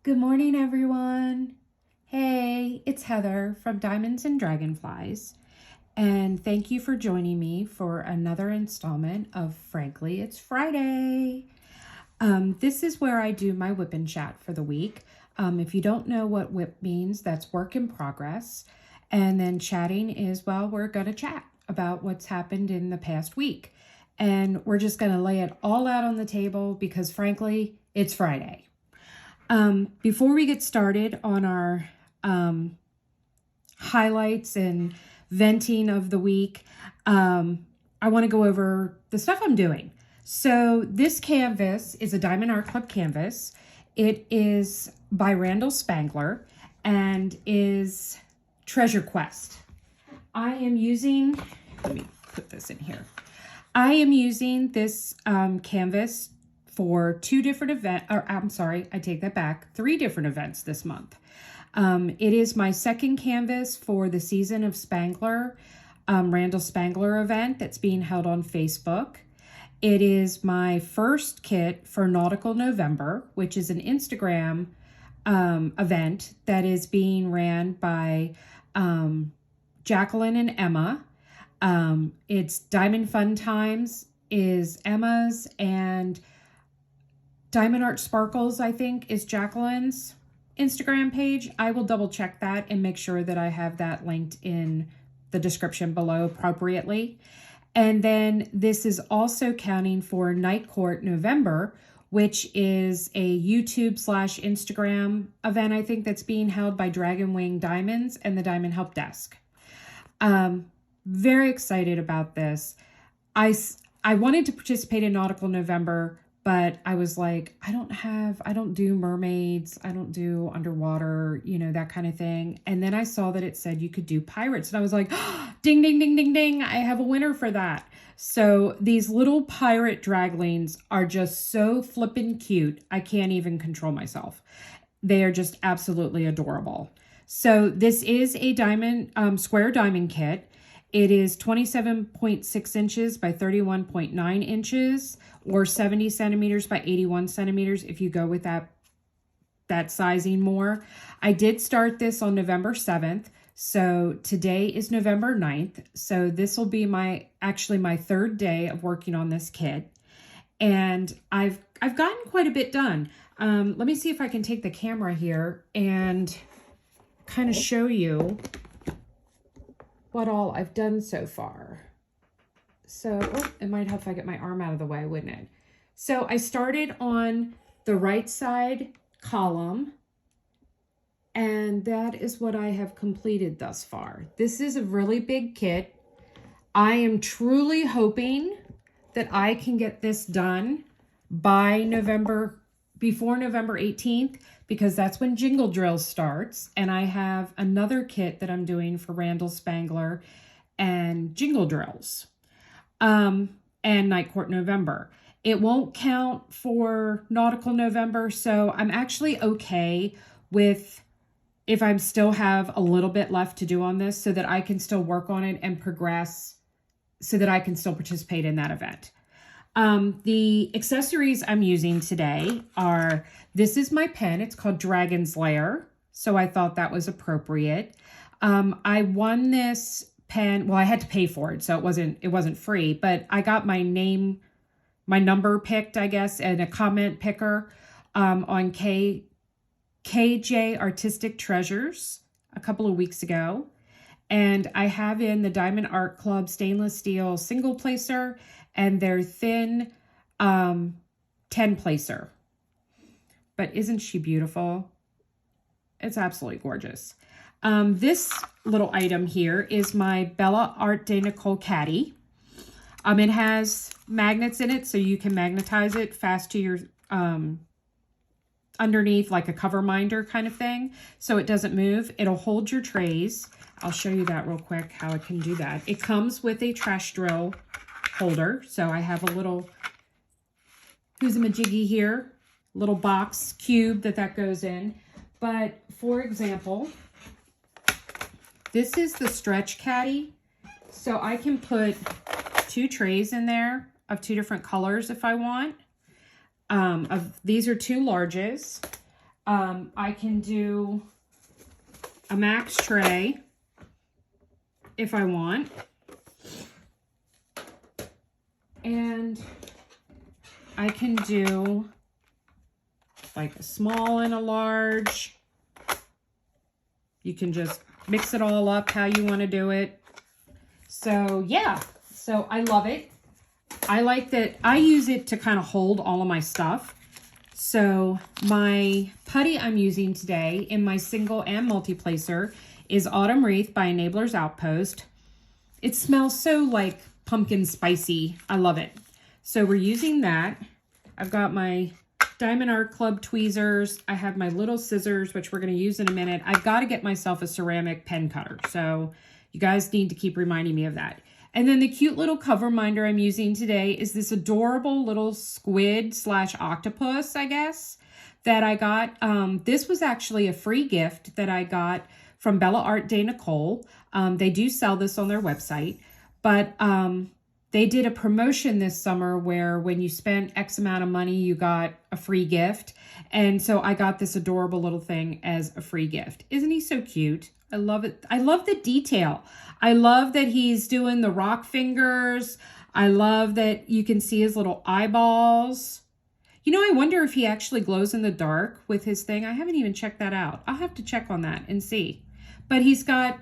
Good morning, everyone. Hey, it's Heather from Diamonds and Dragonflies, and thank you for joining me for another installment of Frankly, It's Friday. This is where I do my WIP and chat for the week. If you don't know what WIP means, that's work in progress. And then chatting is, well, we're going to chat about what's happened in the past week. And we're just going to lay it all out on the table because, frankly, it's Friday. Before we get started on our highlights and venting of the week, I want to go over the stuff I'm doing. So this canvas is a Diamond Art Club canvas. It is by Randal Spangler and is Treasure Quest. I am using, let me put this in here. I am using this canvas for two different events, I take that back, 3 different events this month. It is my second canvas for the Season of Spangler, Randal Spangler event that's being held on Facebook. It is my first kit for Nautical November, which is an Instagram event that is being ran by Jacqueline and Emma. It's Diamond Fun Times is Emma's, and Diamond Art Sparkles, I think, is Jacqueline's Instagram page. I will double check that and make sure that I have that linked in the description below appropriately. And then this is also counting for Nautical November, which is a YouTube/Instagram event, I think, that's being held by Dragon Wing Diamonds and the Diamond Help Desk. Very excited about this. I wanted to participate in Nautical November, but I was like, I don't do mermaids. I don't do underwater, that kind of thing. And then I saw that it said you could do pirates. And I was like, oh, ding, ding, ding, ding, ding. I have a winner for that. So these little pirate draglings are just so flippin' cute. I can't even control myself. They are just absolutely adorable. So this is a diamond, square diamond kit. It is 27.6 inches by 31.9 inches or 70 centimeters by 81 centimeters if you go with that sizing more. I did start this on November 7th. So today is November 9th. So this will be my 3rd day of working on this kit. And I've gotten quite a bit done. Let me see if I can take the camera here and kind of show you what all I've done so far. So, it might help if I get my arm out of the way, wouldn't it? So I started on the right side column, and that is what I have completed thus far. This is a really big kit. I am truly hoping that I can get this done by before November 18th, because that's when Jingle Drill starts. And I have another kit that I'm doing for Randal Spangler and Jingle Drills and Nautical November. It won't count for Nautical November, so I'm actually okay with if I still have a little bit left to do on this so that I can still work on it and progress so that I can still participate in that event. The accessories I'm using today are, this is my pen. It's called Dragon's Lair. So I thought that was appropriate. I won this pen. Well, I had to pay for it, so it wasn't free, but I got my number picked, I guess, and a comment picker, on KJ Artistic Treasures a couple of weeks ago. And I have in the Diamond Art Club stainless steel single placer and their thin 10 placer. But isn't she beautiful? It's absolutely gorgeous. This little item here is my Bella Art de Nicole caddy. It has magnets in it, so you can magnetize it fast to your underneath, like a cover minder kind of thing, so it doesn't move. It'll hold your trays. I'll show you that real quick, how it can do that. It comes with a trash drill holder, so I have a little who's-a-majiggy here, little box cube that goes in. But for example, this is the stretch caddy, so I can put 2 trays in there of 2 different colors if I want. These are 2 larges. I can do a max tray if I want. And I can do like a small and a large. You can just mix it all up how you want to do it. So yeah, so I love it. I like that I use it to kind of hold all of my stuff. So my putty I'm using today in my single and multi-placer is Autumn Wreath by Enabler's Outpost. It smells so like pumpkin spicy. I love it. So we're using that. I've got my Diamond Art Club tweezers. I have my little scissors, which we're going to use in a minute. I've got to get myself a ceramic pen cutter. So you guys need to keep reminding me of that. And then the cute little cover minder I'm using today is this adorable little squid / octopus, I guess, that I got. This was actually a free gift that I got from Bella Art de Nicole. They do sell this on their website, but they did a promotion this summer where when you spent X amount of money, you got a free gift. And so I got this adorable little thing as a free gift. Isn't he so cute? I love it. I love the detail. I love that he's doing the rock fingers. I love that you can see his little eyeballs. You know, I wonder if he actually glows in the dark with his thing. I haven't even checked that out. I'll have to check on that and see. But he's got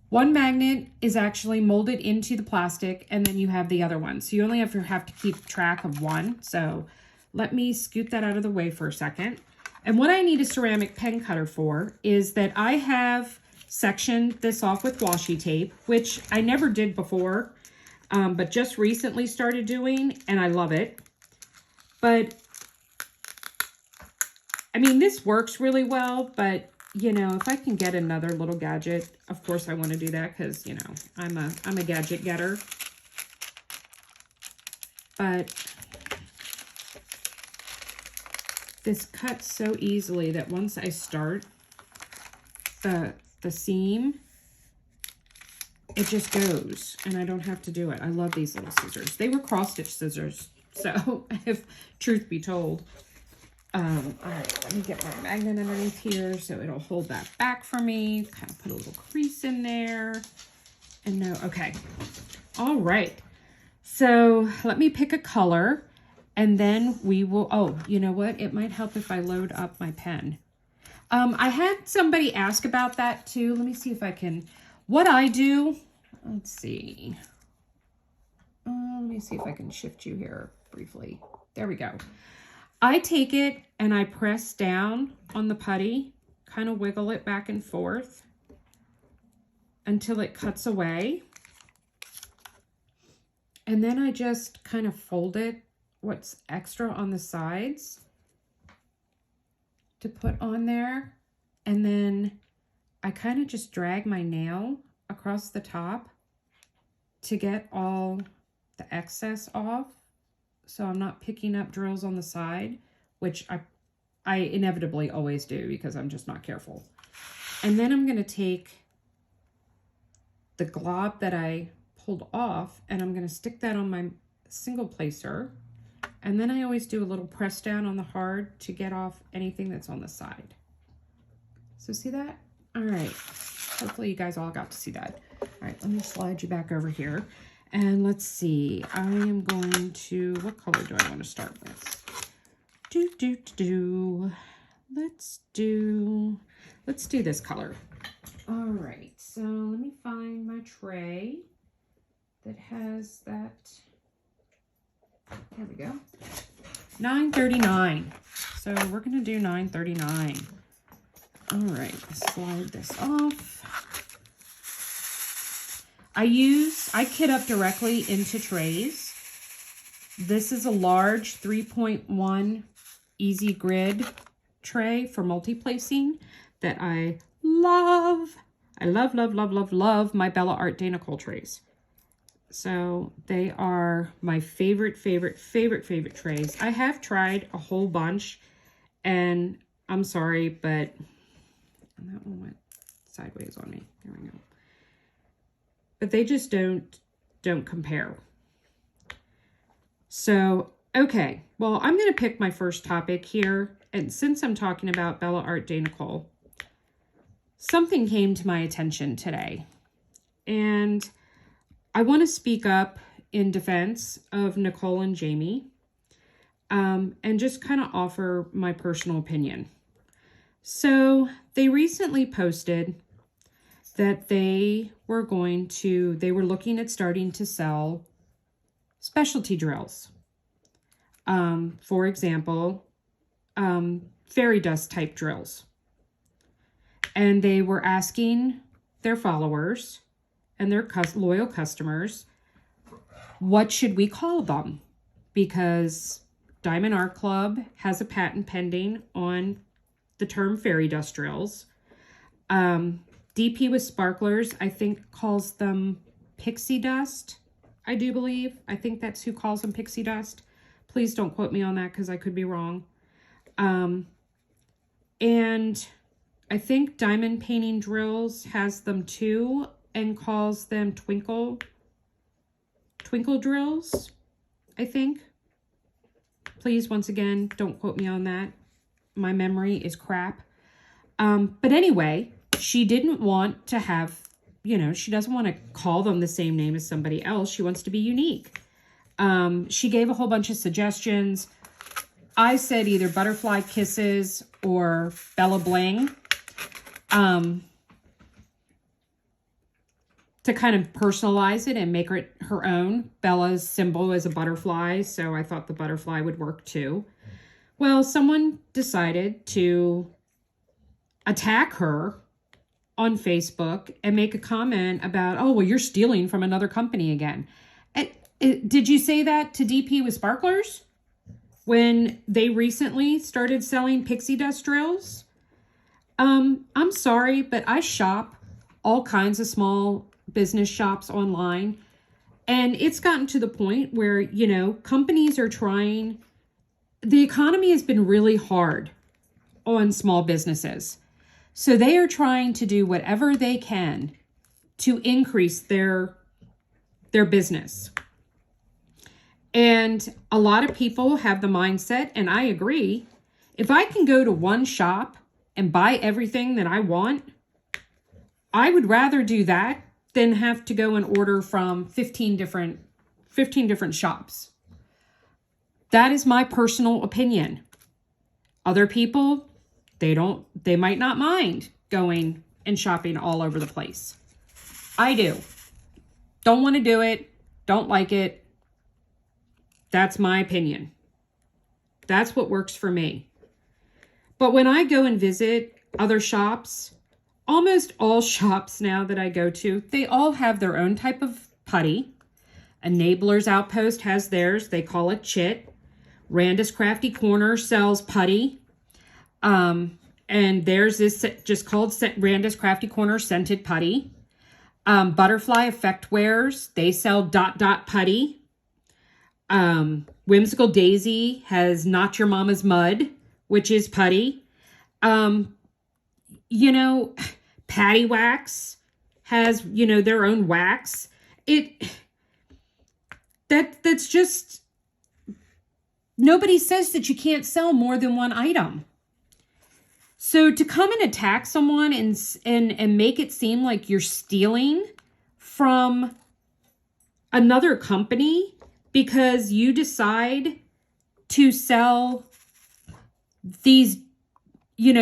one magnet is actually molded into the plastic, and then you have the other one. So you only have to keep track of one. So let me scoot that out of the way for a second. And what I need a ceramic pen cutter for is that I have sectioned this off with washi tape, which I never did before, but just recently started doing, and I love it. But, I mean, this works really well, but, you know, if I can get another little gadget, of course I want to do that because, you know, I'm a gadget getter. But this cuts so easily that once I start the seam, it just goes and I don't have to do it. I love these little scissors. They were cross-stitch scissors, so if truth be told. All right, let me get my magnet underneath here so it'll hold that back for me. Kind of put a little crease in there. And no, okay. All right. So let me pick a color and then we will, oh, you know what? It might help if I load up my pen. I had somebody ask about that too. Let me see if I can, what I do, let's see. Let me see if I can shift you here briefly. There we go. I take it and I press down on the putty, kind of wiggle it back and forth until it cuts away. And then I just kind of fold it, what's extra on the sides, to put on there. And then I kind of just drag my nail across the top to get all the excess off. So I'm not picking up drills on the side, which I inevitably always do because I'm just not careful. And then I'm going to take the glob that I pulled off and I'm going to stick that on my single placer. And then I always do a little press down on the hard to get off anything that's on the side. So see that? All right. Hopefully you guys all got to see that. All right, let me slide you back over here. And let's see, I am going to, what color do I want to start with? Let's do this color. All right, so let me find my tray that has that. There we go. $9.39. So we're going to do $9.39. All right, slide this off. I kit up directly into trays. This is a large 3.1 easy grid tray for multi-placing that I love. I love my Bella Art de Nicole trays. So they are my favorite trays. I have tried a whole bunch and I'm sorry, but that one went sideways on me. There we go. But they just don't compare. So, okay. Well, I'm going to pick my first topic here. and since I'm talking about Bella Art de Nicole, something came to my attention today. And I want to speak up in defense of Nicole and Jamie, and just kind of offer my personal opinion. So they recently posted that they were looking at starting to sell specialty drills. For example, fairy dust type drills. And they were asking their followers and their loyal customers, what should we call them? Because Diamond Art Club has a patent pending on the term fairy dust drills. DP with Sparklers, I think, calls them pixie dust, I do believe. I think that's who calls them pixie dust. Please don't quote me on that because I could be wrong. And I think Diamond Painting Drills has them too and calls them twinkle drills, I think. Please, once again, don't quote me on that. My memory is crap. But anyway, she didn't want to have, she doesn't want to call them the same name as somebody else. She wants to be unique. She gave a whole bunch of suggestions. I said either Butterfly Kisses or Bella Bling. To kind of personalize it and make it her own. Bella's symbol is a butterfly, so I thought the butterfly would work too. Well, someone decided to attack her on Facebook and make a comment about, oh, well, you're stealing from another company again. Did you say that to DP with Sparklers when they recently started selling pixie dust drills? I'm sorry, but I shop all kinds of small business shops online, and it's gotten to the point where, companies are trying. The economy has been really hard on small businesses. So they are trying to do whatever they can to increase their business. And a lot of people have the mindset, and I agree, if I can go to one shop and buy everything that I want, I would rather do that than have to go and order from 15 different shops. That is my personal opinion. Other people, they might not mind going and shopping all over the place. I do. Don't want to do it. Don't like it. That's my opinion. That's what works for me. But when I go and visit other shops, almost all shops now that I go to, they all have their own type of putty. Enabler's Outpost has theirs. They call it Chit. Randall's Crafty Corner sells putty. And theirs is just called Randall's Crafty Corner Scented Putty. Butterfly Effect Wares, they sell dot putty. Whimsical Daisy has Not Your Mama's Mud, which is putty. Patty Wax has, their own wax. That's just, nobody says that you can't sell more than one item. So to come and attack someone and make it seem like you're stealing from another company because you decide to sell these,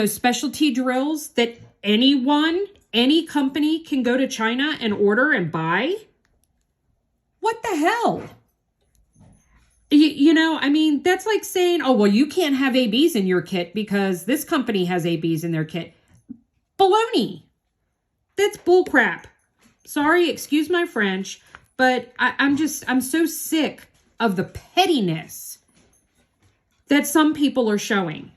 specialty drills that any company can go to China and order and buy? What the hell? That's like saying, oh, well, you can't have ABs in your kit because this company has ABs in their kit. Baloney. That's bullcrap. Sorry, excuse my French, but I'm so sick of the pettiness that some people are showing.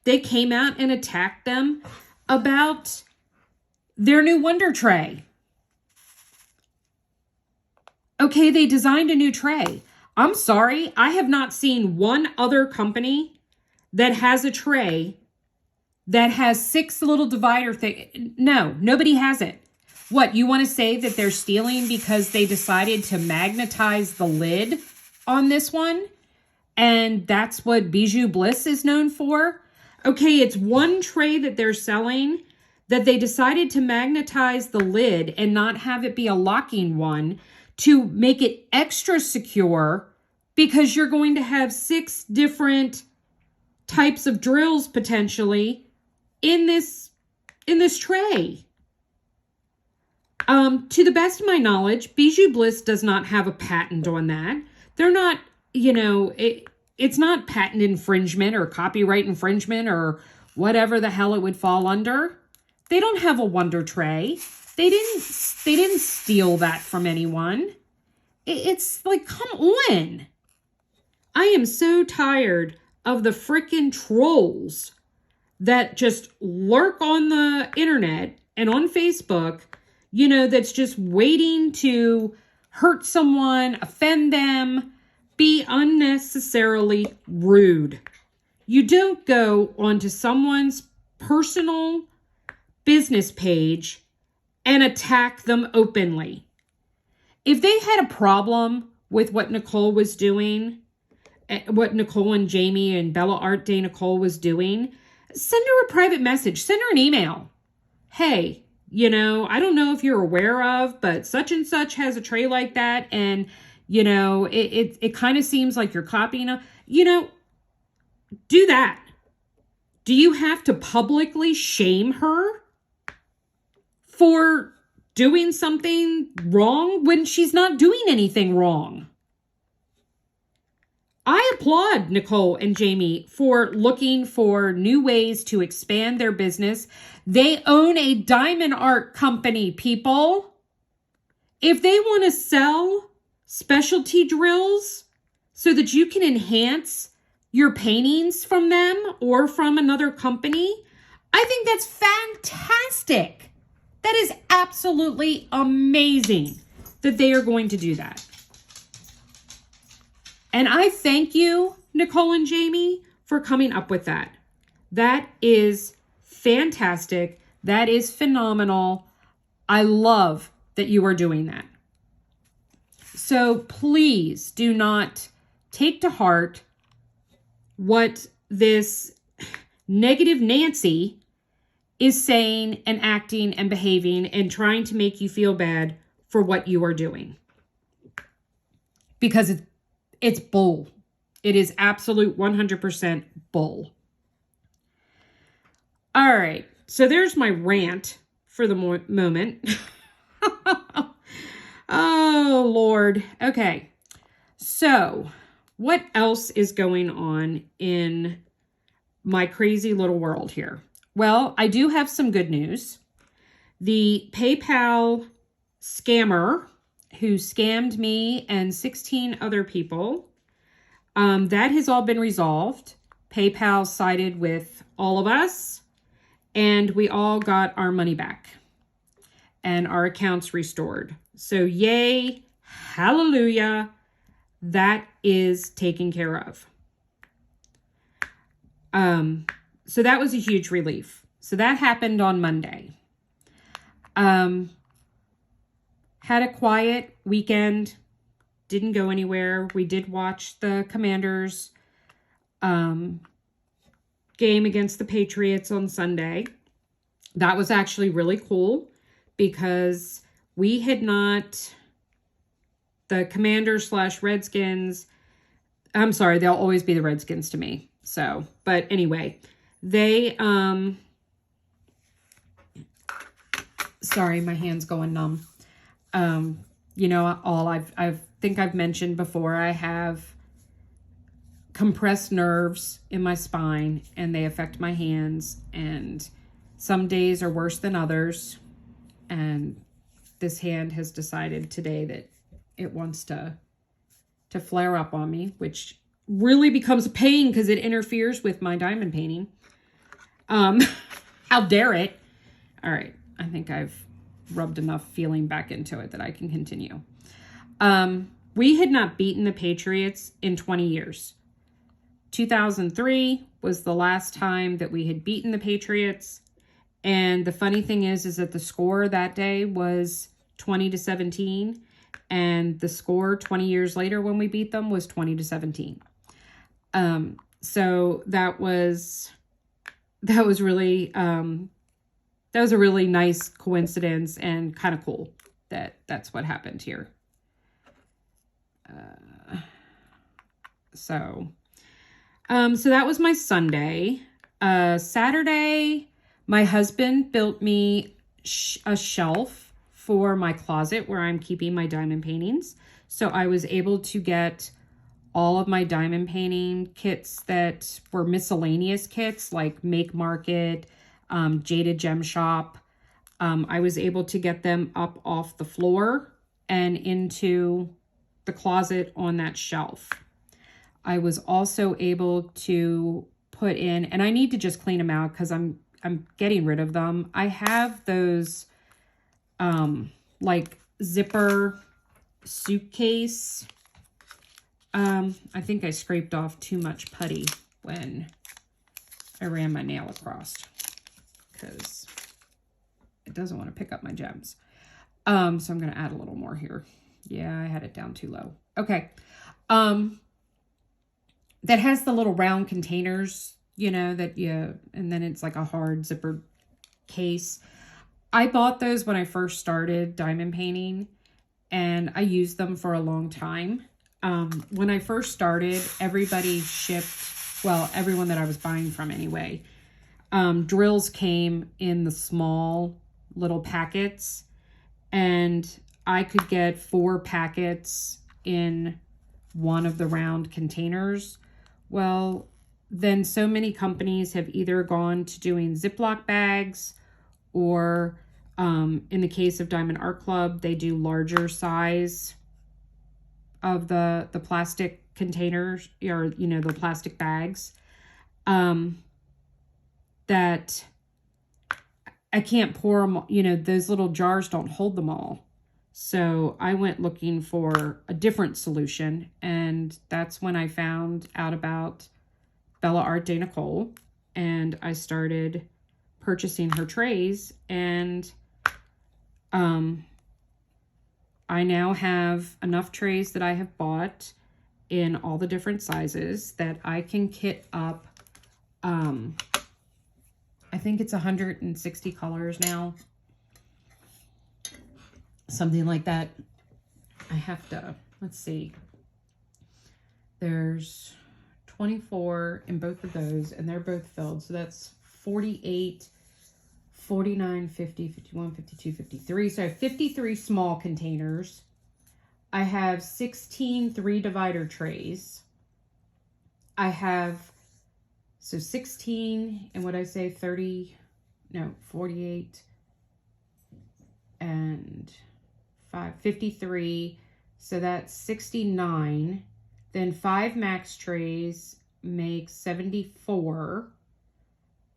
They came out and attacked them about their new Wonder Tray. Okay, they designed a new tray. I'm sorry, I have not seen one other company that has a tray that has 6 little divider things. No, nobody has it. What, you want to say that they're stealing because they decided to magnetize the lid on this one And that's what Bijou Bliss is known for. Okay, it's one tray that they're selling that they decided to magnetize the lid and not have it be a locking one to make it extra secure, because you're going to have 6 different types of drills potentially in this tray. To the best of my knowledge, Bijou Bliss does not have a patent on that. They're not, it's not patent infringement or copyright infringement or whatever the hell it would fall under. They don't have a Wonder Tray. They didn't steal that from anyone. It's like, come on. I am so tired of the freaking trolls that just lurk on the internet and on Facebook, that's just waiting to hurt someone, offend them, be unnecessarily rude. You don't go onto someone's personal business page and attack them openly. If they had a problem with what Nicole was doing, what Nicole and Jamie and Bella Art Day Nicole was doing, send her a private message, send her an email. Hey, I don't know if you're aware of, but such and such has a tray like that. And, it kind of seems like you're copying them. Do that. Do you have to publicly shame her for doing something wrong when she's not doing anything wrong? I applaud Nicole and Jamie for looking for new ways to expand their business. They own a diamond art company, people. If they want to sell specialty drills so that you can enhance your paintings from them or from another company, I think that's fantastic. That is absolutely amazing that they are going to do that. And I thank you, Nicole and Jamie, for coming up with that. That is fantastic. That is phenomenal. I love that you are doing that. So please do not take to heart what this negative Nancy is saying and acting and behaving and trying to make you feel bad for what you are doing. Because it's bull. It is absolute 100% bull. All right. So there's my rant for the moment. Oh, Lord. Okay. So what else is going on in my crazy little world here? Well, I do have some good news. The PayPal scammer who scammed me and 16 other people, that has all been resolved. PayPal sided with all of us, and we all got our money back and our accounts restored. So yay, hallelujah, that is taken care of. So that was a huge relief. So that happened on Monday. Had a quiet weekend, didn't go anywhere. We did watch the Commanders game against the Patriots on Sunday. That was actually really cool because we had not, the Commanders / Redskins, I'm sorry, they'll always be the Redskins to me. So, but anyway, they, sorry, my hand's going numb. I think I've mentioned before, I have compressed nerves in my spine and they affect my hands, and some days are worse than others. And this hand has decided today that it wants to flare up on me, which really becomes a pain because it interferes with my diamond painting. How dare it? All right. I think I've rubbed enough feeling back into it that I can continue. We had not beaten the Patriots in 20 years. 2003 was the last time that we had beaten the Patriots. And the funny thing is that the score that day was 20-17. And the score 20 years later when we beat them was 20-17. So that was really, that was a really nice coincidence and kind of cool that that's what happened here. So that was my Sunday. Saturday, my husband built me a shelf for my closet where I'm keeping my diamond paintings. So I was able to get all of my diamond painting kits that were miscellaneous kits like Make Market, Jaded Gem Shop. I was able to get them up off the floor and into the closet on that shelf. I was also able to put in, and I need to just clean them out because I'm getting rid of them. I have those like zipper suitcase. I think I scraped off too much putty when I ran my nail across because it doesn't want to pick up my gems. So I'm going to add a little more here. Yeah, I had it down too low. Okay. That has the little round containers, you know, and then it's like a hard zipper case. I bought those when I first started diamond painting, and I used them for a long time. When I first started, everybody shipped, well, everyone that I was buying from anyway, drills came in the small little packets, and I could get 4 packets in one of the round containers. Well, then so many companies have either gone to doing Ziploc bags, or in the case of Diamond Art Club, they do larger size of the plastic containers, or, you know, the plastic bags, that I can't pour them, you know, those little jars don't hold them all. So I went looking for a different solution, and that's when I found out about Bella Art de Nicole, and I started purchasing her trays, and I now have enough trays that I have bought in all the different sizes that I can kit up. I think it's 160 colors now. Something like that. I have to, let's see. There's 24 in both of those, and they're both filled. So that's 48, 49, 50, 51, 52, 53. So I have 53 small containers. I have 16 3-divider trays. I have, so 16, and what I say, 30, no, 48, and 53, so that's 69. Then 5 max trays make 74.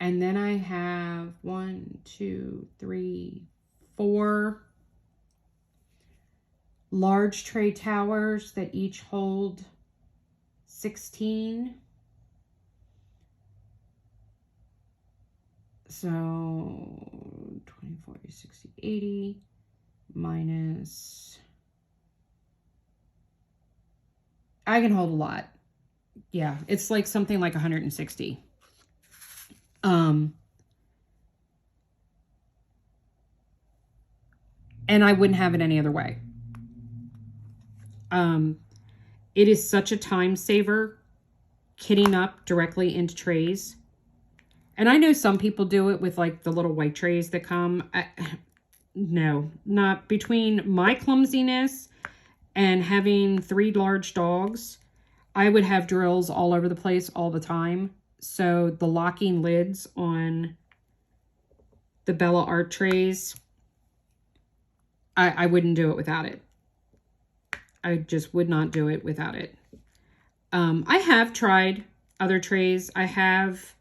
And then I have 1, 2, 3, 4 large tray towers that each hold 16. So 20, 40, 60, 80 minus, I can hold a lot. Yeah, it's like something like 160. And I wouldn't have it any other way. It is such a time saver kitting up directly into trays. And I know some people do it with like the little white trays that come. No, not between my clumsiness and having 3 large dogs. I would have drills all over the place all the time. So the locking lids on the Bella Art trays, I wouldn't do it without it. I just would not do it without it. I have tried other trays. I have,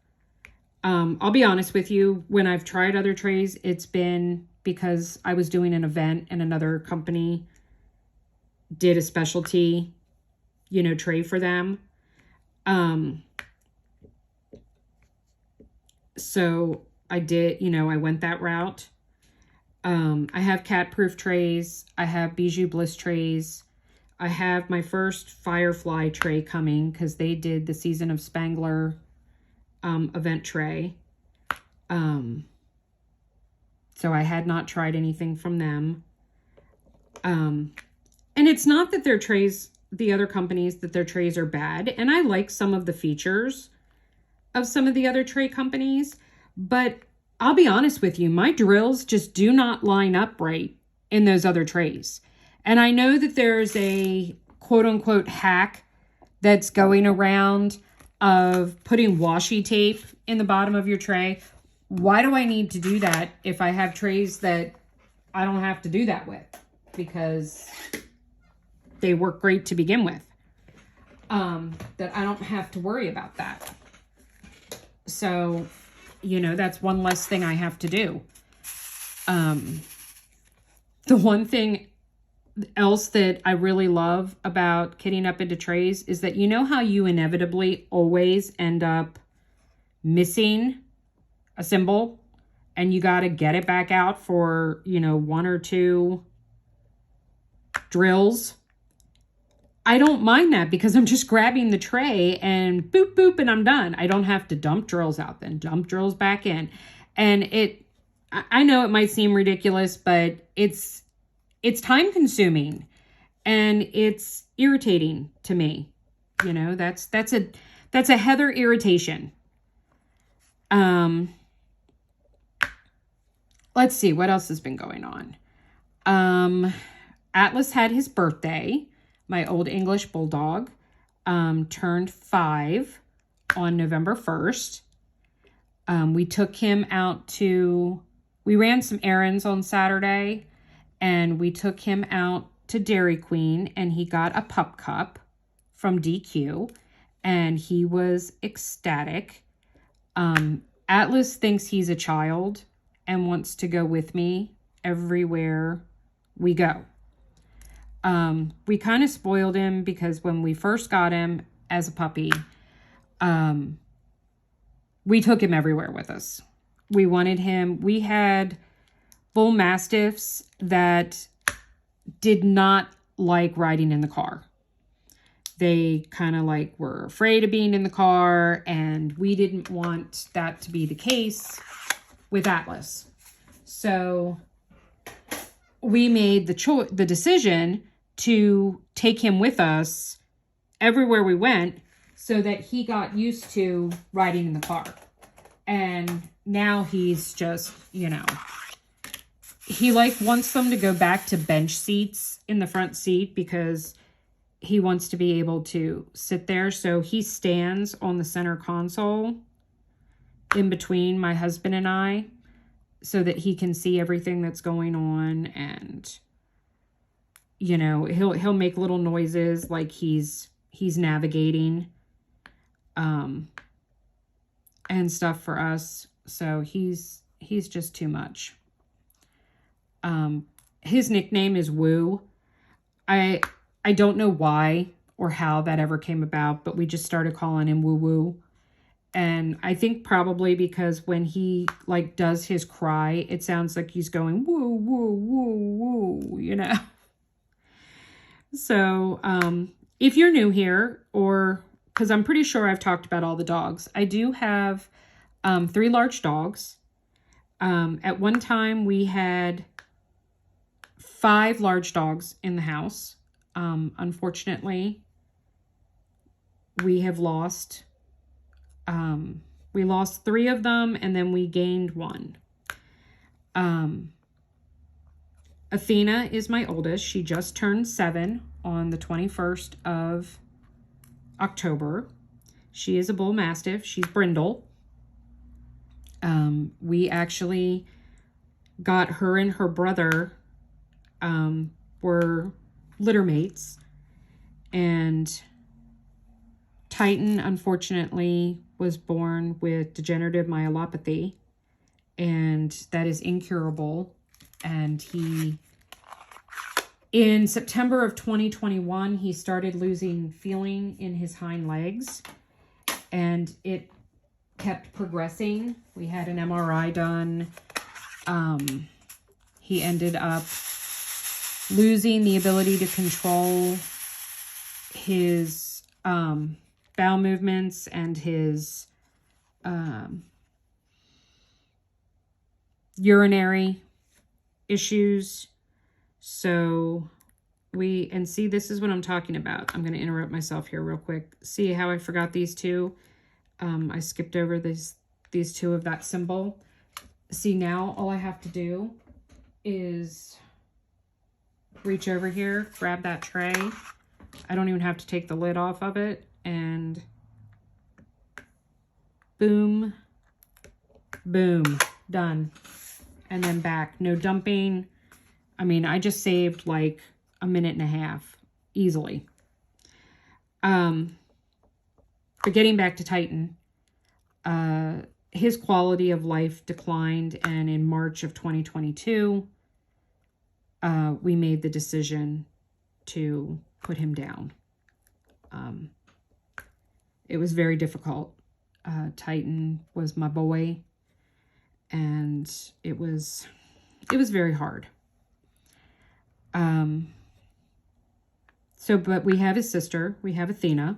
I'll be honest with you, when I've tried other trays, it's been because I was doing an event and another company did a specialty, you know, tray for them. So I did, you know, I went that route. I have cat proof trays. I have Bijou Bliss trays. I have my first Firefly tray coming because they did the Season of Spangler event tray. So I had not tried anything from them. And it's not that their trays, the other companies, that their trays are bad. And I like some of the features of some of the other tray companies. But I'll be honest with you, my drills just do not line up right in those other trays. And I know that there's a quote-unquote hack that's going around of putting washi tape in the bottom of your tray. Why do I need to do that if I have trays that I don't have to do that with? Because they work great to begin with. That I don't have to worry about that. So, you know, that's one less thing I have to do. The one thing else that I really love about kitting up into trays is that, you know how you inevitably always end up missing a symbol and you got to get it back out for, you know, 1 or 2 drills? I don't mind that because I'm just grabbing the tray and boop, boop, and I'm done. I don't have to dump drills out, then dump drills back in. And I know it might seem ridiculous, but it's time consuming and it's irritating to me. You know, that's a Heather irritation. Let's see what else has been going on. Atlas had his birthday. My Old English Bulldog turned 5 on November 1st. We took him out we ran some errands on Saturday, and we took him out to Dairy Queen, and he got a pup cup from DQ, and he was ecstatic. Atlas thinks he's a child and wants to go with me everywhere we go. We kind of spoiled him because when we first got him as a puppy, we took him everywhere with us. We wanted him. We had bull mastiffs that did not like riding in the car. They kind of like were afraid of being in the car, and we didn't want that to be the case with Atlas. So we made the decision to take him with us everywhere we went so that he got used to riding in the car. And now he's just, you know, he wants them to go back to bench seats in the front seat because he wants to be able to sit there. So he stands on the center console in between my husband and I so that he can see everything that's going on. And, you know, he'll make little noises like he's navigating and stuff for us. So he's just too much. His nickname is Woo. I don't know why or how that ever came about, but we just started calling him Woo Woo. And I think probably because when he like does his cry, it sounds like he's going woo, woo, woo, woo, you know. So if you're new here, or because I'm pretty sure I've talked about all the dogs, I do have 3 large dogs. At one time we had 5 large dogs in the house. Unfortunately, we have lost, we lost 3 of them, and then we gained 1. Athena is my oldest. She just turned 7 on the 21st of October. She is a bull mastiff. She's brindle. We actually got her and her brother, were litter mates, and Titan unfortunately was born with degenerative myelopathy, and that is incurable. And in September of 2021, he started losing feeling in his hind legs, and it kept progressing. We had an MRI done. He ended up losing the ability to control his bowel movements and his urinary issues. So and see, this is what I'm talking about. I'm going to interrupt myself here real quick. See how I forgot these two? I skipped over these two of that symbol. See, now all I have to do is reach over here, grab that tray. I don't even have to take the lid off of it, and boom, boom, done. And then back. No dumping. I mean, I just saved like a minute and a half easily. But getting back to Titan, his quality of life declined, and in March of 2022, we made the decision to put him down. It was very difficult. Titan was my boy, and it was very hard. But we have his sister. We have Athena.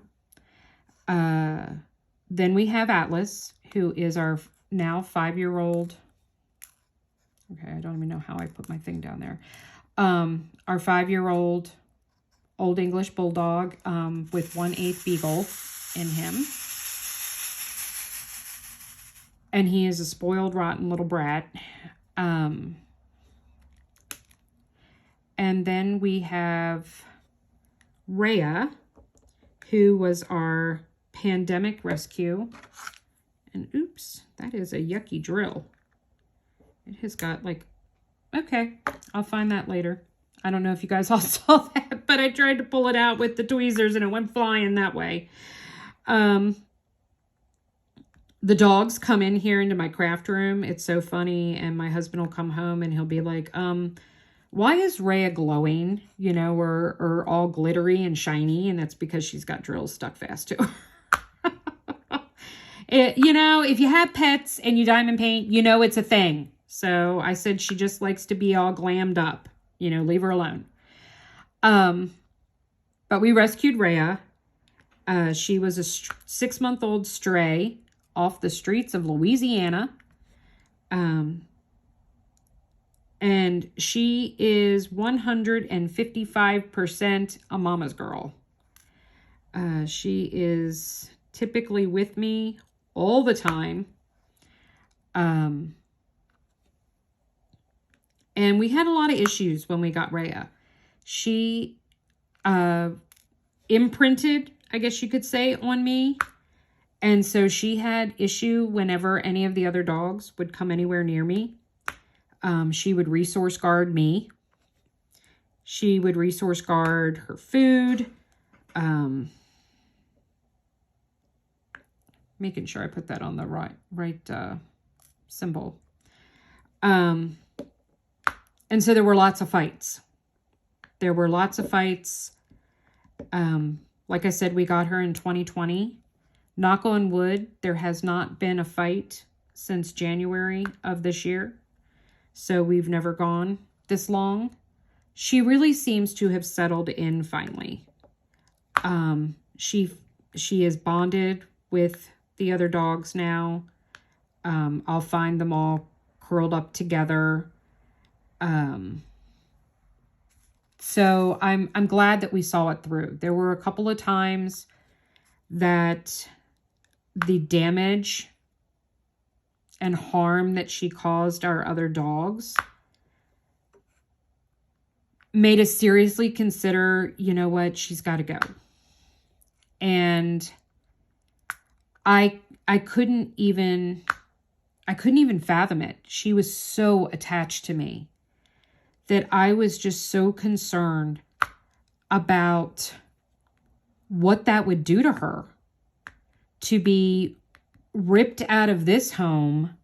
Then we have Atlas, who is our now 5-year-old. Okay, I don't even know how I put my thing down there. Our 5-year-old Old English Bulldog with 1/8 Beagle in him. And he is a spoiled, rotten little brat. And then we have Rhea, who was our pandemic rescue. And oops, that is a yucky drill. It has got like, okay, I'll find that later. I don't know if you guys all saw that, but I tried to pull it out with the tweezers and it went flying that way. The dogs come in here into my craft room. It's so funny. And my husband will come home and he'll be like, why is Rhea glowing, you know, or all glittery and shiny? And that's because she's got drills stuck fast to her. You know, if you have pets and you diamond paint, you know it's a thing. So I said she just likes to be all glammed up. You know, leave her alone. But we rescued Rhea. She was a 6-month-old stray off the streets of Louisiana. And she is 155% a mama's girl. She is typically with me all the time. And we had a lot of issues when we got Rhea. She imprinted, I guess you could say, on me. And so she had issue whenever any of the other dogs would come anywhere near me. She would resource guard me. She would resource guard her food. Making sure I put that on the right symbol. And so there were lots of fights. Like I said, we got her in 2020. Knock on wood, there has not been a fight since January of this year. So we've never gone this long. She really seems to have settled in finally. She is bonded with the other dogs now. I'll find them all curled up together. So I'm glad that we saw it through. There were a couple of times that the damage and harm that she caused our other dogs made us seriously consider, you know what, she's got to go. And I couldn't even fathom it. She was so attached to me that I was just so concerned about what that would do to her, to be ripped out of this home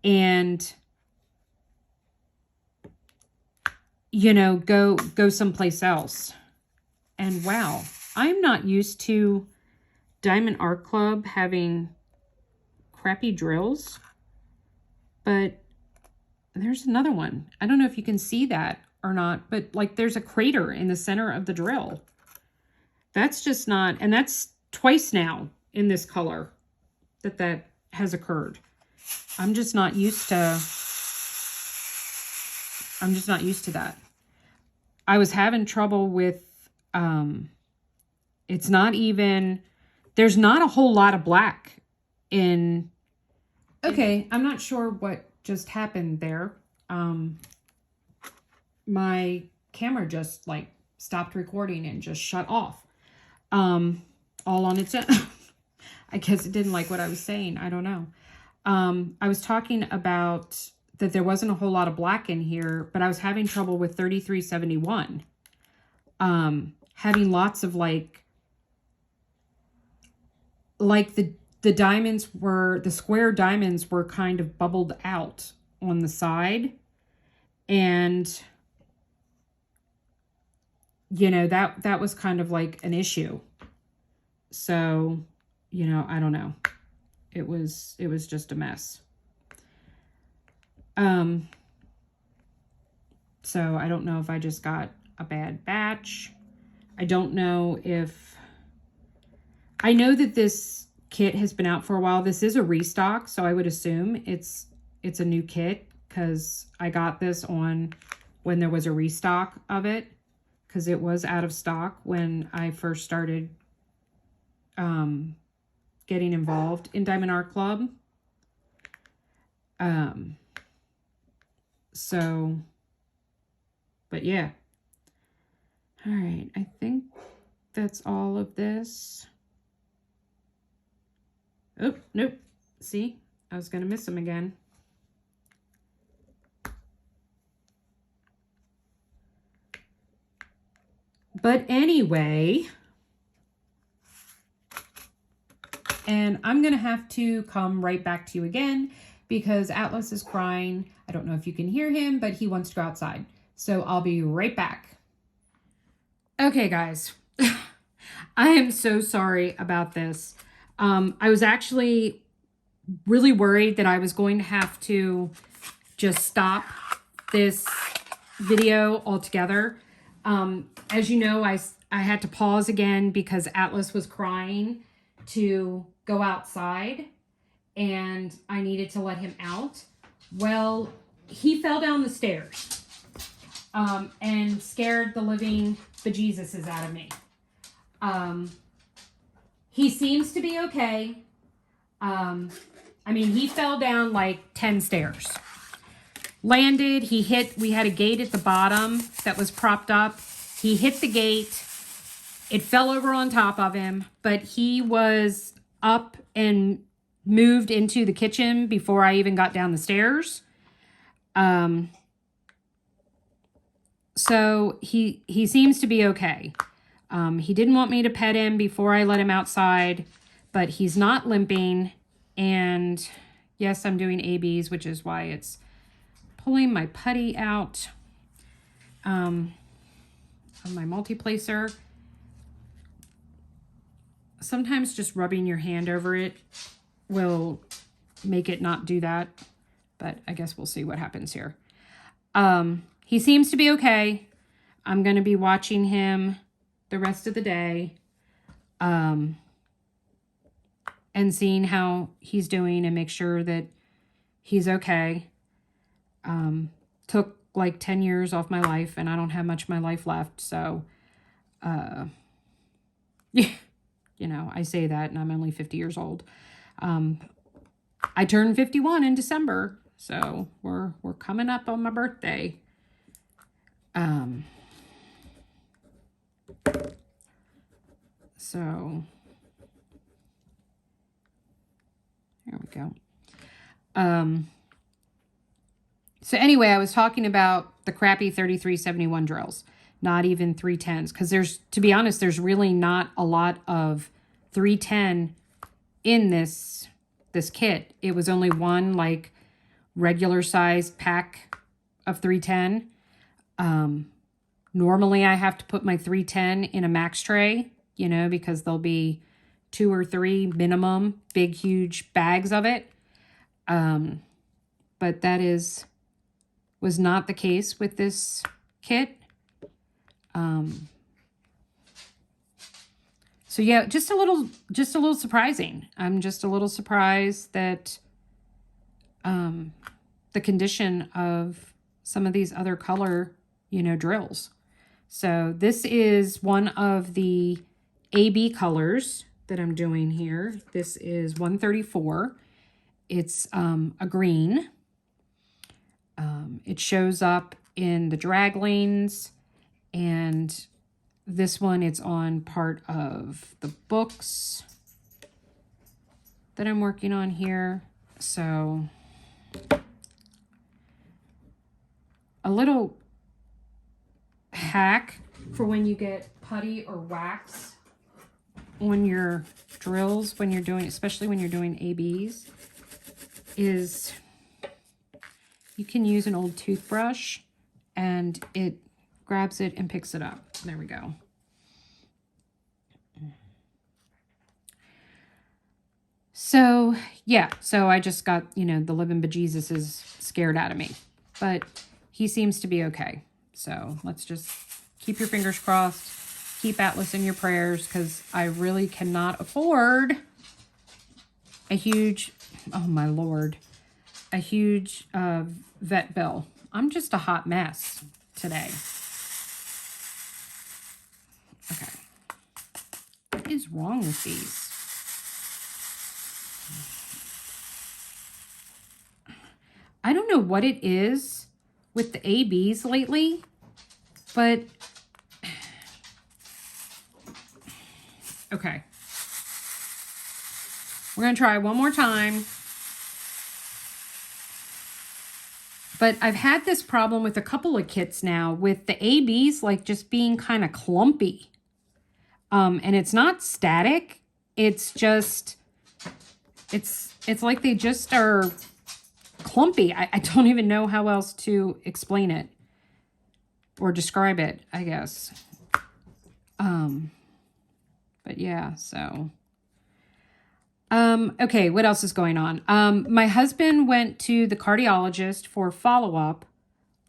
and, you know, go someplace else. And wow, I'm not used to Diamond Art Club having crappy drills, but there's another one. I don't know if you can see that or not, but like there's a crater in the center of the drill. That's just not, and that's twice now in this color that has occurred. I'm just not used to that. I was having trouble with, it's not even, there's not a whole lot of black in. Okay, I'm not sure what just happened there. My camera just like stopped recording and just shut off. All on its own. I guess it didn't like what I was saying. I don't know. I was talking about that there wasn't a whole lot of black in here, but I was having trouble with 3371. Having lots of like the diamonds were, the square diamonds were kind of bubbled out on the side. And, you know, that was kind of like an issue. So, you know, I don't know. It was just a mess. So I don't know if I just got a bad batch. I don't know if, I know that this kit has been out for a while. This is a restock, so I would assume it's a new kit, because I got this on when there was a restock of it, because it was out of stock when I first started getting involved in Diamond Art Club. So, but yeah. All right, I think that's all of this. Oh, nope. See, I was going to miss them again. But anyway, and I'm going to have to come right back to you again because Atlas is crying. I don't know if you can hear him, but he wants to go outside. So I'll be right back. Okay, guys. I am so sorry about this. I was actually really worried that I was going to have to just stop this video altogether. As you know, I had to pause again because Atlas was crying to go outside and I needed to let him out. Well, he fell down the stairs and scared the living bejesuses out of me. He seems to be okay. I mean, he fell down like 10 stairs. Landed, we had a gate at the bottom that was propped up. He hit the gate. It fell over on top of him, but he was up and moved into the kitchen before I even got down the stairs. So he seems to be okay. He didn't want me to pet him before I let him outside, but he's not limping. And yes, I'm doing ABs, which is why it's pulling my putty out of my multi-placer. Sometimes just rubbing your hand over it will make it not do that, but I guess we'll see what happens here. He seems to be okay. I'm going to be watching him the rest of the day and seeing how he's doing and make sure that he's okay. Took like 10 years off my life and I don't have much of my life left. So, you know, I say that and I'm only 50 years old. I turned 51 in December, so we're coming up on my birthday. So there we go. So anyway, I was talking about the crappy 3371 drills, not even 310s, because to be honest, there's really not a lot of 310 in this kit. It was only one like regular sized pack of 310. Normally I have to put my 310 in a max tray, you know, because there'll be 2 or 3 minimum big, huge bags of it. But that was not the case with this kit. So yeah, just a little surprising. I'm just a little surprised that the condition of some of these other color, drills. So this is one of the AB colors that I'm doing here. This is 134. It's a green. It shows up in the drag lanes, and this one, it's on part of the books that I'm working on here. So a little hack for when you get putty or wax on your drills, when you're doing, especially when you're doing ABs, is you can use an old toothbrush and it grabs it and picks it up. There we go. So yeah, so I just got, the living bejesus is scared out of me, but he seems to be okay. So let's just keep your fingers crossed. Keep Atlas in your prayers, because I really cannot afford a huge, oh my Lord, a huge vet bill. I'm just a hot mess today. Okay. What is wrong with these? I don't know what it is with the ABs lately, but okay. We're going to try one more time. But I've had this problem with a couple of kits now with the ABs like just being kind of clumpy. And it's not static. It's just, it's like they just are clumpy. I don't even know how else to explain it or describe it, I guess. But yeah, so. Okay, what else is going on? My husband went to the cardiologist for follow-up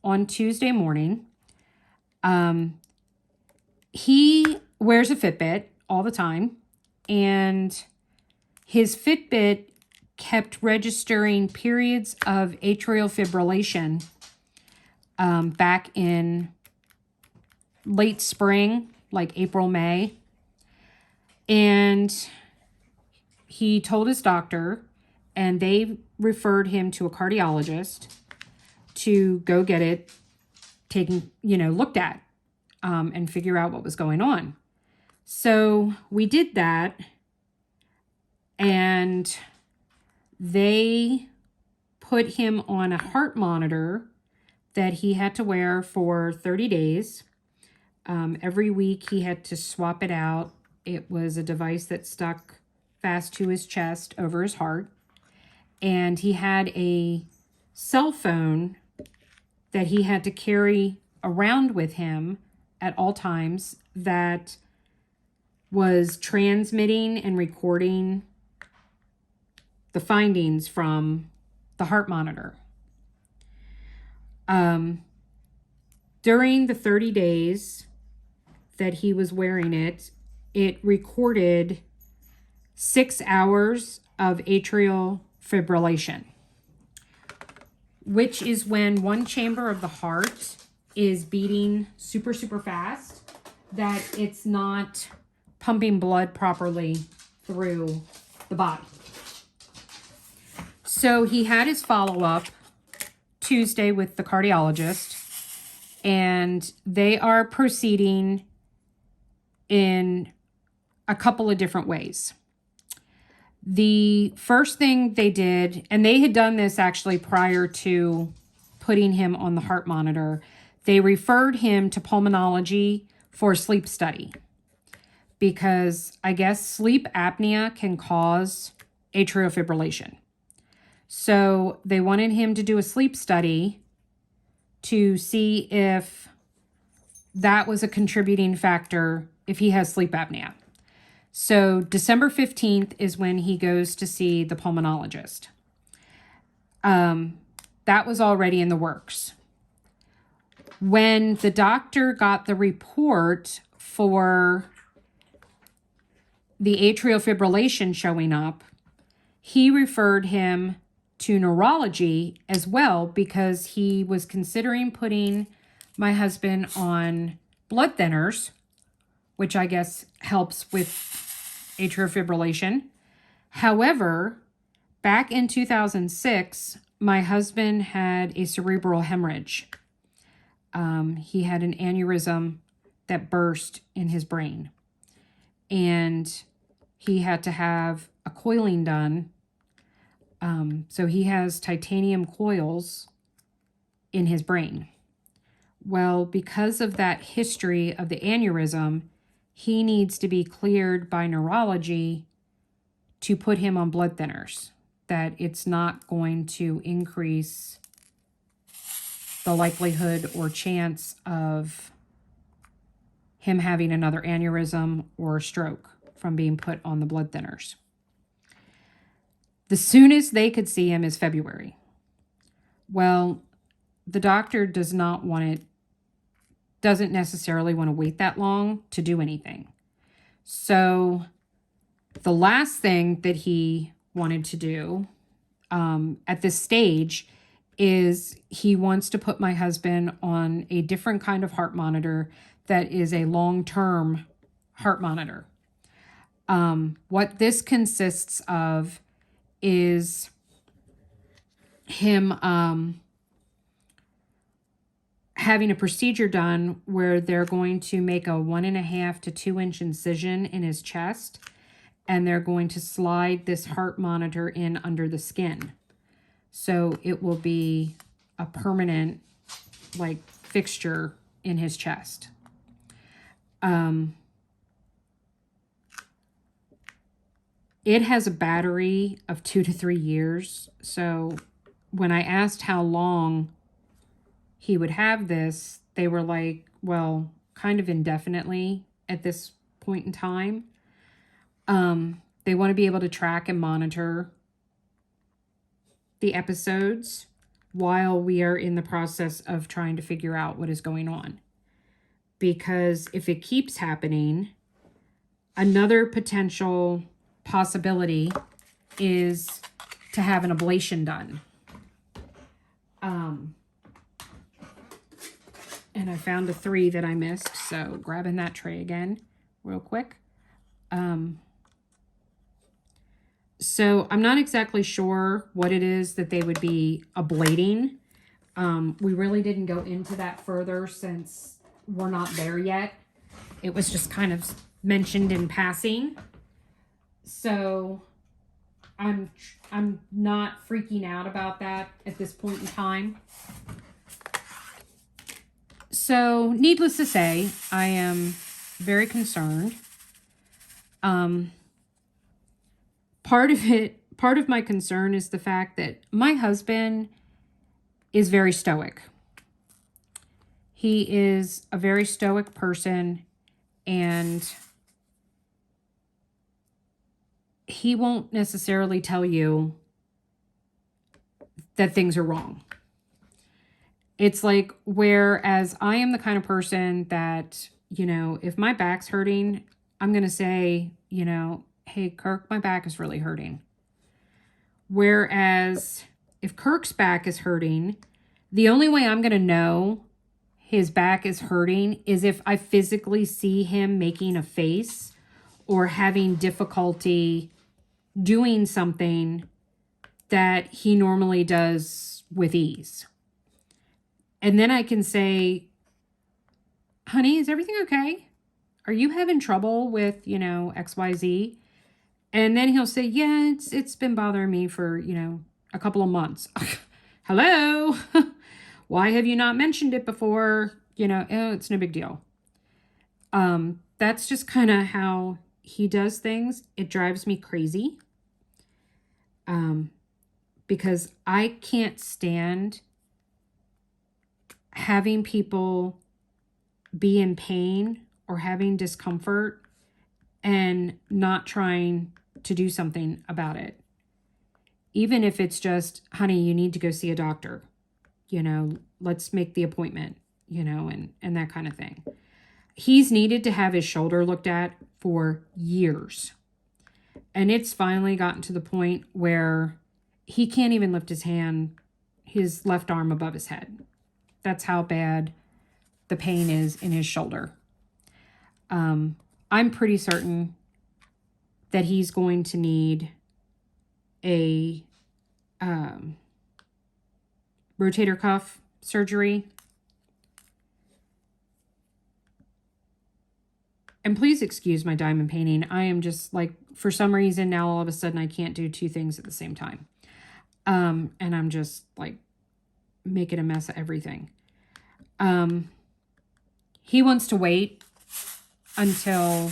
on Tuesday morning. He wears a Fitbit all the time, and his Fitbit kept registering periods of atrial fibrillation back in late spring, like April, May. And he told his doctor, and they referred him to a cardiologist to go get it taken, looked at and figure out what was going on. So we did that, and they put him on a heart monitor that he had to wear for 30 days. Every week he had to swap it out. It was a device that stuck fast to his chest over his heart. And he had a cell phone that he had to carry around with him at all times that was transmitting and recording the findings from the heart monitor. During the 30 days that he was wearing it, it recorded 6 hours of atrial fibrillation, which is when one chamber of the heart is beating super, super fast, that it's not pumping blood properly through the body. So he had his follow-up Tuesday with the cardiologist, and they are proceeding in a couple of different ways. The first thing they did, and they had done this actually prior to putting him on the heart monitor, they referred him to pulmonology for a sleep study, because I guess sleep apnea can cause atrial fibrillation. So they wanted him to do a sleep study to see if that was a contributing factor if he has sleep apnea. So December 15th is when he goes to see the pulmonologist. That was already in the works. When the doctor got the report for the atrial fibrillation showing up, he referred him to neurology as well because he was considering putting my husband on blood thinners, which I guess helps with atrial fibrillation. However, back in 2006, my husband had a cerebral hemorrhage. He had an aneurysm that burst in his brain. And he had to have a coiling done. So he has titanium coils in his brain. Well, because of that history of the aneurysm, he needs to be cleared by neurology to put him on blood thinners, that it's not going to increase the likelihood or chance of him having another aneurysm or stroke from being put on the blood thinners. The soonest they could see him is February. Well, the doctor doesn't necessarily want to wait that long to do anything. So the last thing that he wanted to do at this stage is he wants to put my husband on a different kind of heart monitor that is a long-term heart monitor. What this consists of is him having a procedure done where they're going to make a 1.5 to 2 inch incision in his chest, and they're going to slide this heart monitor in under the skin. So it will be a permanent fixture in his chest. It has a battery of 2 to 3 years. So when I asked how long he would have this, they were like, well, kind of indefinitely at this point in time. They want to be able to track and monitor the episodes while we are in the process of trying to figure out what is going on. Because if it keeps happening, another potential possibility is to have an ablation done. And I found a 3 that I missed, so grabbing that tray again real quick. So I'm not exactly sure what it is that they would be ablating. We really didn't go into that further since we're not there yet. It was just kind of mentioned in passing. So I'm not freaking out about that at this point in time. So needless to say, I am very concerned. Part of my concern is the fact that my husband is very stoic. He is a very stoic person, and he won't necessarily tell you that things are wrong. It's like, whereas I am the kind of person that, if my back's hurting, I'm going to say, hey, Kirk, my back is really hurting. Whereas if Kirk's back is hurting, the only way I'm going to know his back is hurting is if I physically see him making a face or having difficulty doing something that he normally does with ease. And then I can say, honey, is everything okay? Are you having trouble with, XYZ? And then he'll say, yeah, it's been bothering me for, a couple of months. Hello? Why have you not mentioned it before? Oh, it's no big deal. That's just kind of how he does things. It drives me crazy. Because I can't stand having people be in pain or having discomfort and not trying to do something about it. Even if it's just, honey, you need to go see a doctor. Let's make the appointment, and that kind of thing. He's needed to have his shoulder looked at for years. And it's finally gotten to the point where he can't even lift his left arm above his head. That's how bad the pain is in his shoulder. I'm pretty certain that he's going to need a rotator cuff surgery. And please excuse my diamond painting. I am just like, for some reason now all of a sudden I can't do two things at the same time. And I'm just like making a mess of everything. He wants to wait until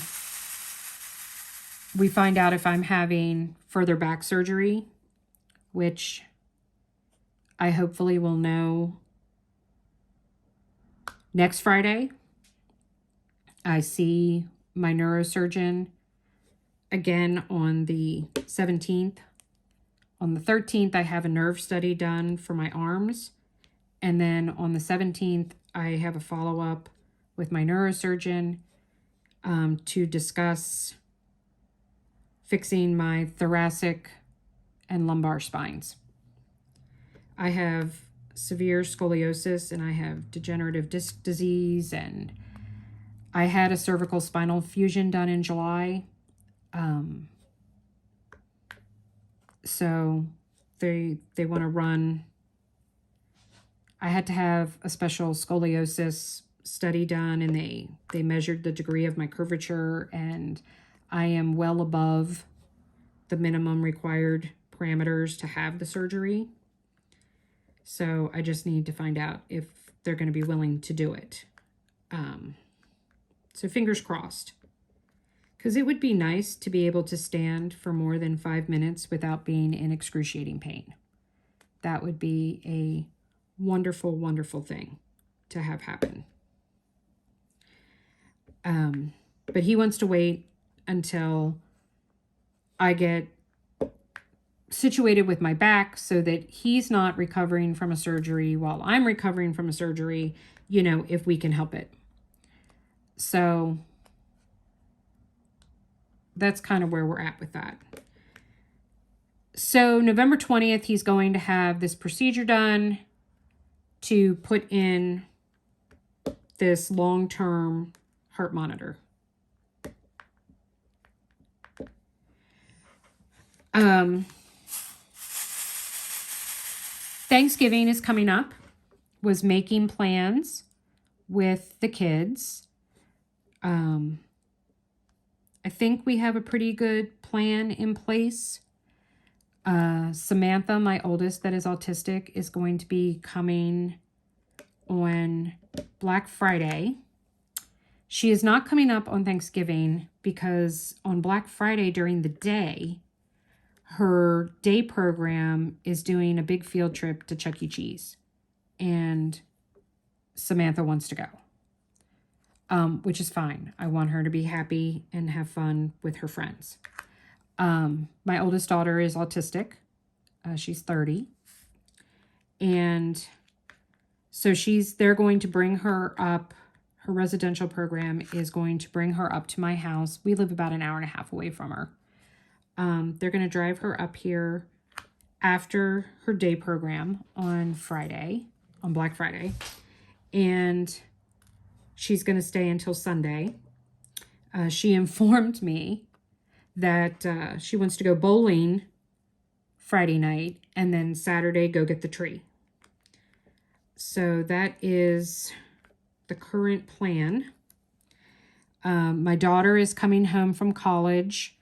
we find out if I'm having further back surgery, which I hopefully will know next Friday. I see my neurosurgeon again on the 17th. On the 13th, I have a nerve study done for my arms. And then on the 17th, I have a follow-up with my neurosurgeon to discuss fixing my thoracic and lumbar spines. I have severe scoliosis and I have degenerative disc disease, and I had a cervical spinal fusion done in July. So they want to run. I had to have a special scoliosis study done, and they measured the degree of my curvature, and I am well above the minimum required parameters to have the surgery. So I just need to find out if they're going to be willing to do it. So fingers crossed. Because it would be nice to be able to stand for more than 5 minutes without being in excruciating pain. That would be a wonderful, wonderful thing to have happen. But he wants to wait until I get situated with my back so that he's not recovering from a surgery while I'm recovering from a surgery, you know, if we can help it. So that's kind of where we're at with that. So November 20th, he's going to have this procedure done to put in this long-term heart monitor. Thanksgiving is coming up. Was making plans with the kids. I think we have a pretty good plan in place. Samantha, my oldest that is autistic, is going to be coming on Black Friday. She is not coming up on Thanksgiving because on Black Friday during the day, her day program is doing a big field trip to Chuck E. Cheese. And Samantha wants to go, which is fine. I want her to be happy and have fun with her friends. My oldest daughter is autistic. She's 30. And so they're going to bring her up. Her residential program is going to bring her up to my house. We live about an hour and a half away from her. They're going to drive her up here after her day program on Black Friday. And she's going to stay until Sunday. She informed me that she wants to go bowling Friday night and then Saturday go get the tree. So that is the current plan. My daughter is coming home from college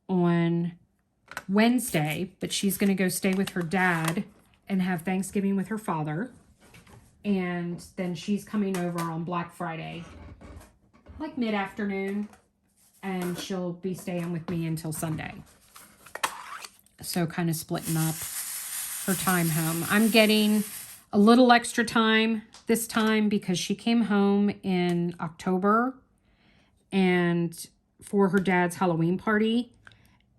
on Wednesday, but she's going to go stay with her dad and have Thanksgiving with her father. And then she's coming over on Black Friday, like mid-afternoon, and she'll be staying with me until Sunday. So kind of splitting up her time home. I'm getting a little extra time this time because she came home in October and for her dad's Halloween party.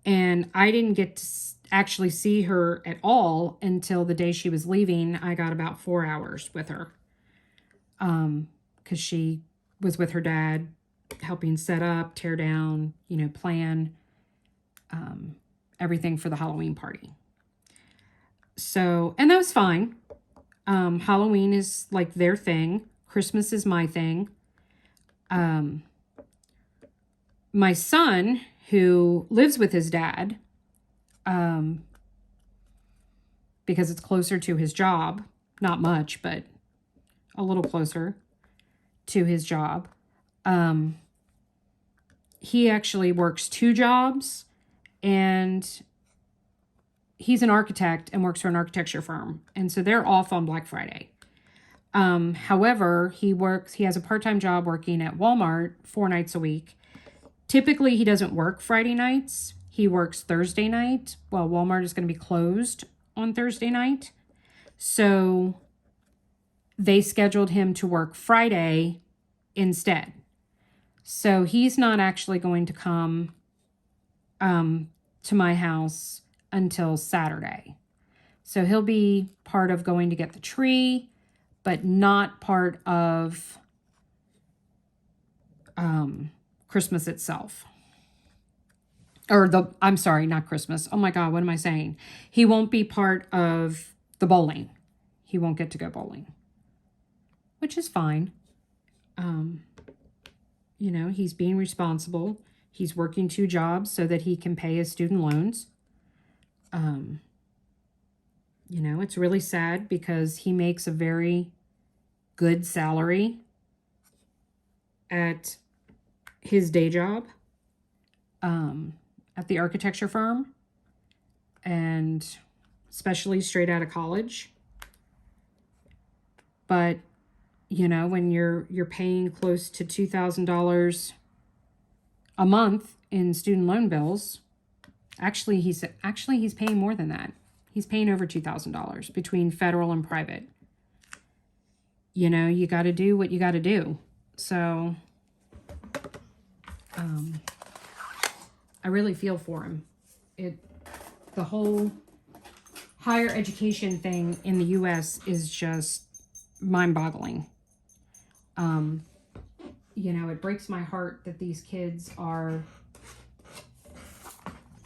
And I didn't get to actually see her at all until the day she was leaving. I got about 4 hours with her because she was with her dad helping set up, tear down, plan everything for the Halloween party. So, and that was fine. Halloween is like their thing. Christmas is my thing. My son, who lives with his dad, because it's closer to his job, not much, but a little closer to his job. He actually works 2 jobs, and he's an architect and works for an architecture firm. And so they're off on Black Friday. However, he has a part-time job working at Walmart 4 nights a week. Typically, he doesn't work Friday nights. He works Thursday night. Well, Walmart is going to be closed on Thursday night. So they scheduled him to work Friday instead. So he's not actually going to come to my house until Saturday. So he'll be part of going to get the tree, but not part of Christmas itself. I'm sorry, not Christmas. Oh my God, what am I saying? He won't be part of the bowling. He won't get to go bowling, which is fine. You know, he's being responsible. He's working 2 jobs so that he can pay his student loans. You know, it's really sad because he makes a very good salary at his day job, at the architecture firm, and especially straight out of college. But, you know, when you're paying close to $2,000 a month in student loan bills, actually he's paying more than that. He's paying over $2,000 between federal and private. You know, you got to do what you got to do. So, I really feel for him. The whole higher education thing in the U.S. is just mind-boggling. You know, it breaks my heart that these kids are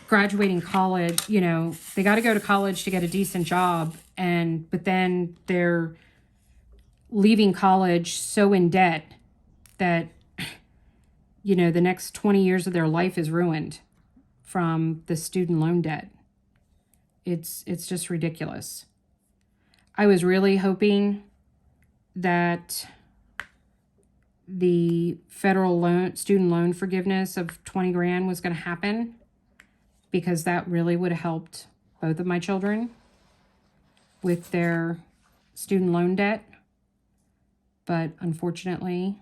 graduating college. You know, they got to go to college to get a decent job, but then they're leaving college so in debt that, you know, the next 20 years of their life is ruined from the student loan debt. It's just ridiculous. I was really hoping that the federal student loan forgiveness of 20 grand was going to happen, because that really would have helped both of my children with their student loan debt. But unfortunately,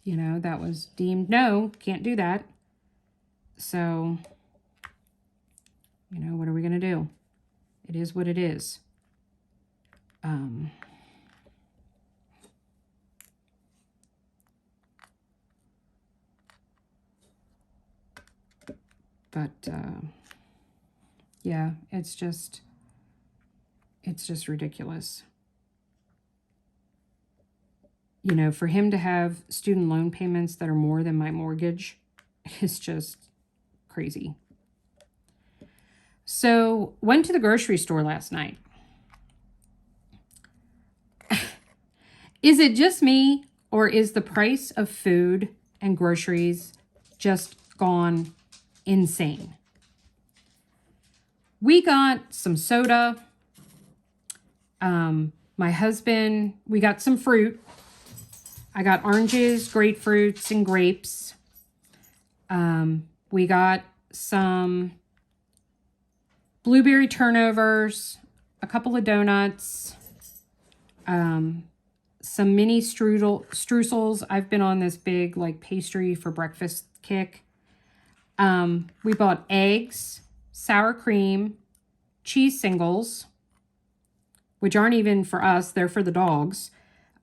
you know, that was deemed no, can't do that. So, you know, what are we going to do? It is what it is. Yeah, it's just ridiculous. You know, for him to have student loan payments that are more than my mortgage is just crazy. So, went to the grocery store last night. Is it just me, or is the price of food and groceries just gone insane? We got some soda. My husband, we got some fruit. I got oranges, grapefruits, and grapes. We got some blueberry turnovers, a couple of donuts, some mini streusels. I've been on this big like pastry for breakfast kick. We bought eggs, sour cream, cheese singles, which aren't even for us, they're for the dogs.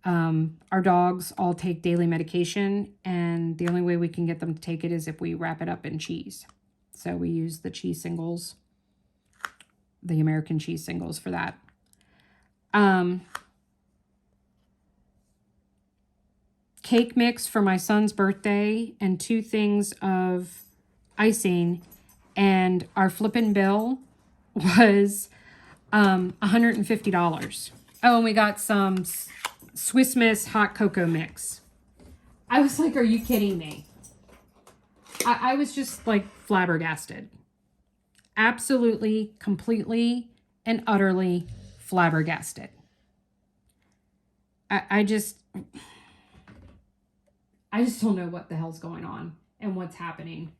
Our dogs all take daily medication, and the only way we can get them to take it is if we wrap it up in cheese. So we use the cheese singles, the American cheese singles for that. Cake mix for my son's birthday, and 2 things of icing, and our flippin' bill was $150. Oh, and we got some Swiss Miss hot cocoa mix. I was like, are you kidding me? I was just like flabbergasted. Absolutely, completely, and utterly flabbergasted. I just don't know what the hell's going on and what's happening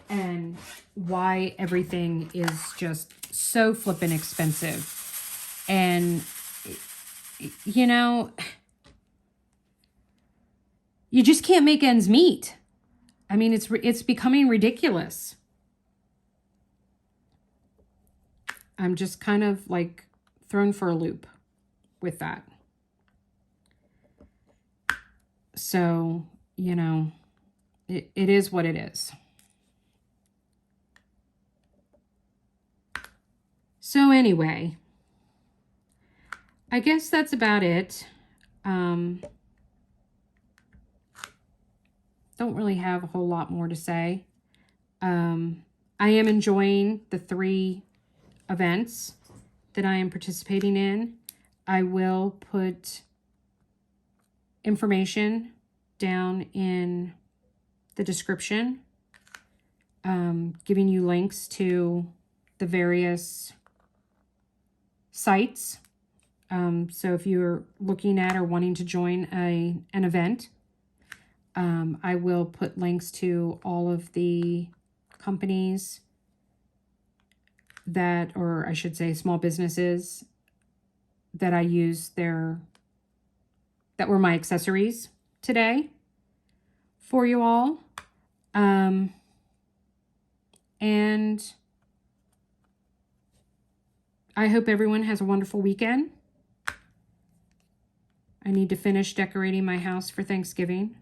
and why everything is just so flippin' expensive. And, you know, you just can't make ends meet. I mean, it's becoming ridiculous. I'm just kind of like thrown for a loop with that. So, you know, it is what it is. So anyway, I guess that's about it. Don't really have a whole lot more to say. I am enjoying the 3 events that I am participating in. I will put information down in the description, giving you links to the various sites. So if you're looking at or wanting to join an event, I will put links to all of the companies that, or I should say small businesses that I use that were my accessories today for you all. And I hope everyone has a wonderful weekend. I need to finish decorating my house for Thanksgiving.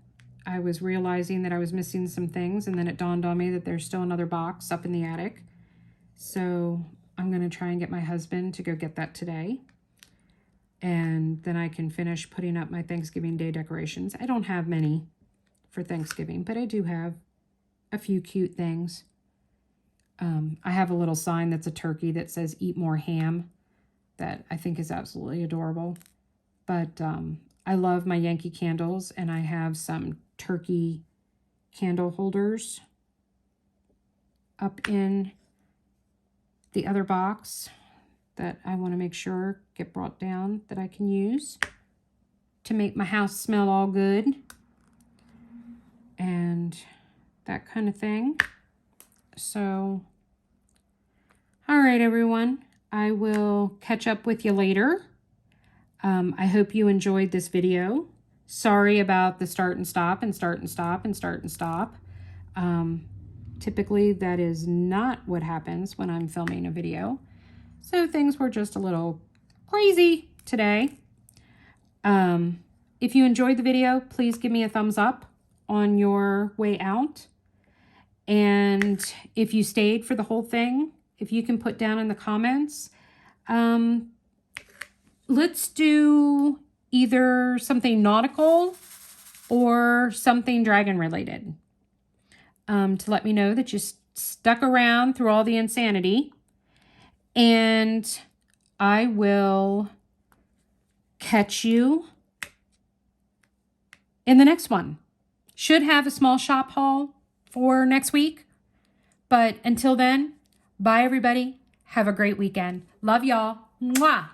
I was realizing that I was missing some things, and then it dawned on me that there's still another box up in the attic. So I'm going to try and get my husband to go get that today. And then I can finish putting up my Thanksgiving Day decorations. I don't have many for Thanksgiving, but I do have a few cute things. I have a little sign that's a turkey that says "Eat More Ham" that I think is absolutely adorable. But I love my Yankee candles, and I have some turkey candle holders up in the other box that I want to make sure get brought down that I can use to make my house smell all good and that kind of thing. So, all right, everyone, I will catch up with you later. I hope you enjoyed this video. Sorry about the start and stop and start and stop and start and stop. Typically, that is not what happens when I'm filming a video. So things were just a little crazy today. If you enjoyed the video, please give me a thumbs up on your way out. And if you stayed for the whole thing, if you can put down in the comments, let's do either something nautical or something dragon related, to let me know that you stuck around through all the insanity. And I will catch you in the next one. Should have a small shop haul for next week. But until then, bye everybody. Have a great weekend. Love y'all. Mwah.